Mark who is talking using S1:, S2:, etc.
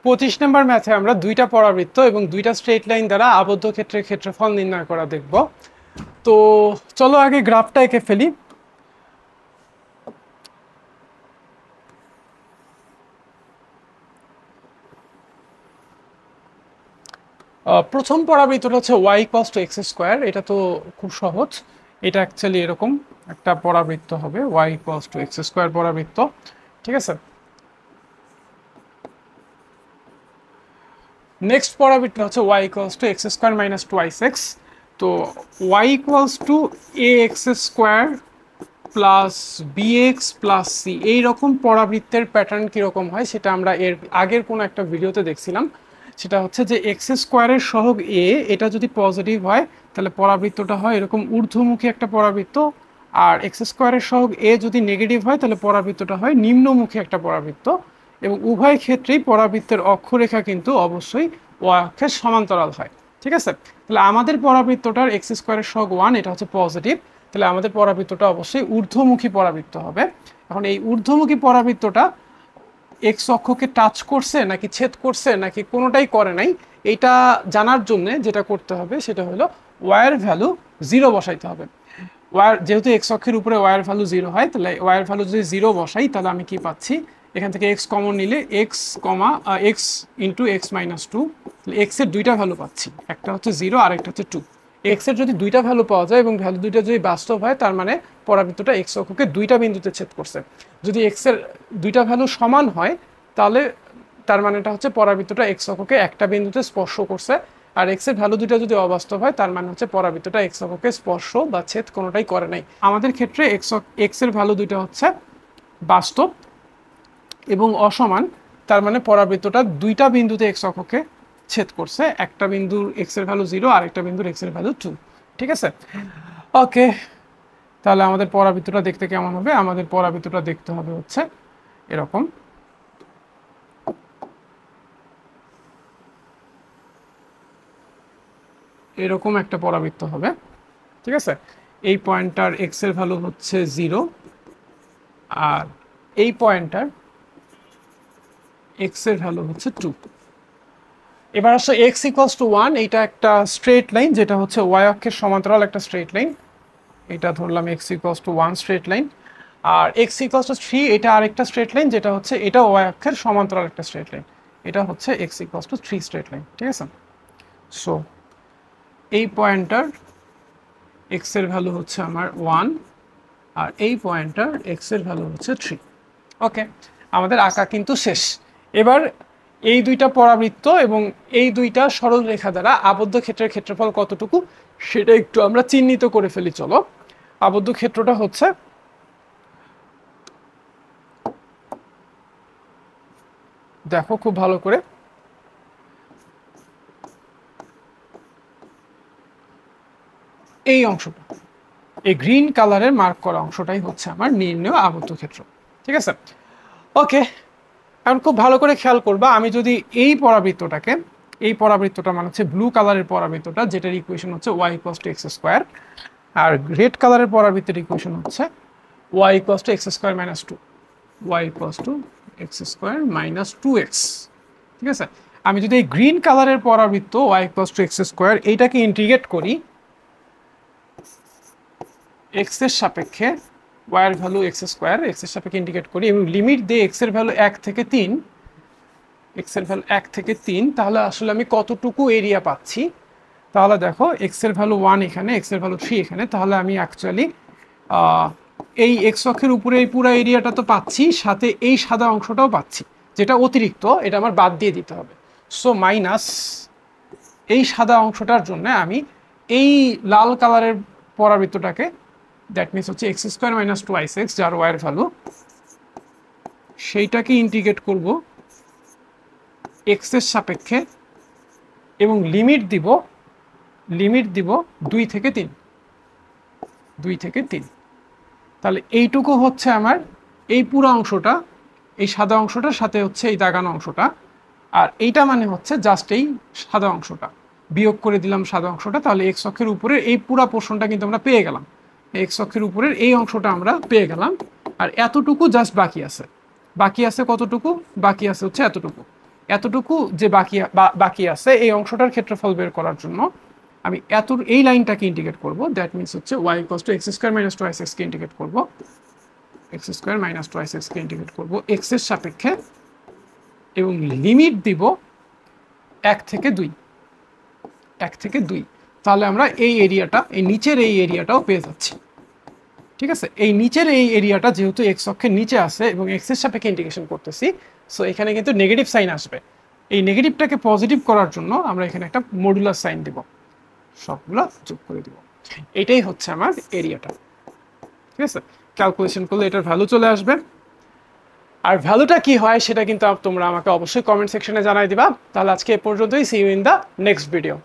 S1: 25 নম্বর ম্যাথে আমরা দুইটা পরাবৃত্ত এবং দুইটা স্ট্রেট লাইন দ্বারা আবদ্ধ ক্ষেত্রের ক্ষেত্রফল নির্ণয় করা দেখব। তো চলো আগে গ্রাফটা এঁকে ফেলি। প্রথম পরাবৃত্তটা হচ্ছে y equals to x square. এটা তো খুব সহজ। এটা অ্যাকচুয়ালি এরকম একটা পরাবৃত্ত হবে, y equals to x square পরাবৃত্ত। ঠিক আছে, নেক্সট পরাবৃত্ত হচ্ছে y equals to x square minus 2x। তো y equals to a x square plus bx plus c, এইরকম পরাবৃত্তের প্যাটার্ন কীরকম হয় সেটা আমরা এর আগের কোনো একটা ভিডিওতে দেখছিলাম। সেটা হচ্ছে যে এক্স স্কোয়ারের সহগ এ, এটা যদি পজিটিভ হয় তাহলে পরাবৃত্তটা হয় এরকম ঊর্ধ্বমুখী একটা পরাবৃত্ত, আর এক্স স্কোয়ারের সহগ এ যদি নেগেটিভ হয় তাহলে পরাবৃত্তটা হয় নিম্নমুখী একটা পরাবৃত্ত। এবং উভয় ক্ষেত্রেই পরাবৃত্তের অক্ষরেখা কিন্তু অবশ্যই ওয়াই অক্ষের সমান্তরাল হয়। ঠিক আছে, তাহলে আমাদের পরাবৃত্তটার এক্স স্কোয়ারের সহগ 1, এটা হচ্ছে পজিটিভ, তাহলে আমাদের পরাবৃত্তটা অবশ্যই ঊর্ধ্বমুখী পরাবৃত্ত হবে। এখন এই ঊর্ধ্বমুখী পরাবৃত্তটা এক্স অক্ষকে টাচ করছে নাকি ছেদ করছে নাকি কোনোটাই করে নাই, এইটা জানার জন্য যেটা করতে হবে সেটা হলো ওয়াইয়ের ভ্যালু 0 বসাইতে হবে। ওয়ার যেহেতু এক্স অক্ষের উপরে ওয়াইয়ের ভ্যালু 0 হয়, তাহলে ওয়াইয়ের ভ্যালু যদি 0 বসাই তাহলে আমি কি পাচ্ছি, এখান থেকে এক্স কমন নিলে x x into x minus 2, তাহলে এক্সের দুইটা ভ্যালু পাচ্ছি, একটা হচ্ছে 0 আর একটা হচ্ছে 2। এক্সের যদি দুইটা ভ্যালু পাওয়া যায় এবং ভ্যালু দুইটা যদি বাস্তব হয়, তার মানে পরাবৃত্তটা এক্স অক্ষকে দুইটা বিন্দুতে ছেদ করছে। যদি এক্সের দুইটা ভ্যালু সমান হয় তাহলে তার মানেটা হচ্ছে পরাবৃত্তটা এক্স অক্ষকে একটা বিন্দুতে স্পর্শ করছে, আর এক্সের ভ্যালু দুইটা যদি অবাস্তব হয় তার মানে হচ্ছে পরাবৃত্তটা এক্স অক্ষকে স্পর্শ বা ছেদ কোনোটাই করে নাই। আমাদের ক্ষেত্রে এক্সের ভ্যালু দুইটা হচ্ছে বাস্তব এবং অসমান, তার মানে পরাবৃত্তটা দুইটা বিন্দুতে এক্স অক্ষকে ছেদ করছে, একটা বিন্দুর এক্সের ভ্যালু 0 আর একটা বিন্দুর এক্সের ভ্যালু 2। ঠিক আছে, ওকে, তাহলে আমাদের পরাবৃত্তটা দেখতে কেমন হবে? আমাদের পরাবৃত্তটা দেখতে হবে হচ্ছে এরকম। এরকম একটা পরাবৃত্ত হবে। ঠিক আছে, এই পয়েন্টটার এক্স এর ভ্যালু হচ্ছে 0 আর এই পয়েন্টটার এক্স এর ভ্যালু হচ্ছে 2। এবার আসলে এক্স ইকুয়ালস টু 1, এইটা একটা স্ট্রেট লাইন যেটা হচ্ছে ওয়াই অক্ষের সমান্তরাল একটা স্ট্রেট লাইন। এটা ধরলাম x equals to 1 straight line. আর এক্স ইকুয়ালস টু 3, এটা আরেকটা স্ট্রেট লাইন যেটা হচ্ছে এটা ওয়াই অক্ষের সমান্তরাল একটা স্ট্রেট লাইন। এটা হচ্ছে x equals to 3 straight line. ঠিক আছে, সো এই পয়েন্টটার এক্স এর ভ্যালু হচ্ছে আমার 1 আর এই পয়েন্টটার এক্স এর ভ্যালু হচ্ছে 3। ওকে, আমাদের আঁকা কিন্তু শেষ। এবার এই দুইটা পরাবৃত্ত এবং এই দুইটা সরল রেখা দ্বারা আবদ্ধ ক্ষেত্রের ক্ষেত্রফল কতটুকু সেটা একটু আমরা চিহ্নিত করে ফেলি। চলো, আবদ্ধ ক্ষেত্রটা হচ্ছে দেখো খুব ভালো করে, এই অংশটা, এই গ্রিন কালারের মার্ক করা অংশটাই হচ্ছে আমার নির্ণেয় আবদ্ধ ক্ষেত্র। ঠিক আছে, ওকে, এখন খুব ভালো করে খেয়াল করবা, আমি যদি এই পরাবৃত্তটাকে, এই পরাবৃত্তটা মানে হচ্ছে ব্লু কালারের পরাবৃত্তটা যেটার ইকুয়েশন হচ্ছে y equals to x square, আর রেড কালারের পরাবৃত্তের ইকুয়েশন হচ্ছে y equals to x square minus 2, y equals to x square minus 2x। ঠিক আছে, আমি যদি এই গ্রিন কালারের পরাবৃত্ত y equals to x square এইটাকে ইন্টিগ্রেট করি এক্স এর সাপেক্ষে, ওয়াইয়ের ভ্যালু এক্স স্কোয়ার এক্স এর সাপেক্ষে ইন্টিগ্রেট করি এবং লিমিট দিয়ে এক্স এর ভ্যালু 1 থেকে 3, এক্স এর ভ্যালু 1 থেকে 3, তাহলে আসলে আমি কতটুকু এরিয়া পাচ্ছি? তাহলে দেখো এক্স এর ভ্যালু 1 এখানে, এক্স এর ভ্যালু 3 এখানে, তাহলে আমি অ্যাকচুয়ালি এই এক্স অক্ষের উপরে এই পুরো এরিয়াটা তো পাচ্ছি, সাথে এই সাদা অংশটাও পাচ্ছি, যেটা অতিরিক্ত, এটা আমার বাদ দিয়ে দিতে হবে। সো মাইনাস এই সাদা অংশটার জন্য আমি এই লাল কালারের পরাবৃত্তটাকে, দ্যাট মিনস হচ্ছে এক্স স্কোয়ার মাইনাস 2x যার ওয়াইয়ের ভ্যালু, সেইটাকে ইন্টিগ্রেট করব এক্স এর সাপেক্ষে এবং লিমিট দিব 2 থেকে 3, 2 থেকে 3। তাহলে এইটুকু হচ্ছে আমার এই পুরো অংশটা, এই সাদা অংশটার সাথে হচ্ছে এই দাগানো অংশটা, আর এইটা মানে হচ্ছে জাস্ট এই সাদা অংশটা, বিয়োগ করে দিলাম সাদা অংশটা, তাহলে এক্স অক্ষের উপরে এই পুরা পোর্শনটা কিন্তু আমরা পেয়ে গেলাম, এক্স অক্ষের উপরের এই অংশটা আমরা পেয়ে গেলাম। আর এতটুকু জাস্ট বাকি আছে, বাকি আছে কতটুকু? বাকি আছে হচ্ছে এতটুকু। এতটুকু যে বাকি আছে এই অংশটার ক্ষেত্রফল বের করার জন্য আমি এই লাইনটাকে ইন্টিগ্রেট করব, দ্যাট মিনস হচ্ছে y equals to x square minus 2x K integrate করব, এক্স স্কোয়ার মাইনাস 2x কে ইন্টিগ্রেট করব x এর সাপেক্ষে এবং লিমিট দিব 1 থেকে 2, 1 থেকে 2। তাহলে আমরা এই এরিয়াটা, এই নিচের এই এরিয়াটাও পেয়ে যাচ্ছি। ঠিক আছে, এই নিচের এই এরিয়াটা যেহেতু এক্স অক্ষের নিচে আছে এবং এক্স এর সাপেক্ষে ইন্টিগ্রেশন করতেছি, সো এখানে কিন্তু নেগেটিভ সাইন আসবে। এই নেগেটিভটাকে পজিটিভ করার জন্য আমরা এখানে একটা মডুলার সাইন দিব, সবগুলো যোগ করে দিব। এটাই হচ্ছে আমার এরিয়াটা। ঠিক আছে, ক্যালকুলেশন করলে এটার ভ্যালু চলে আসবে। আর ভ্যালুটা কি হয় সেটা কিন্তু তোমরা আমাকে অবশ্যই কমেন্ট সেকশনে জানাই দিবা। তাহলে আজকে এ পর্যন্তই, see you in the next video.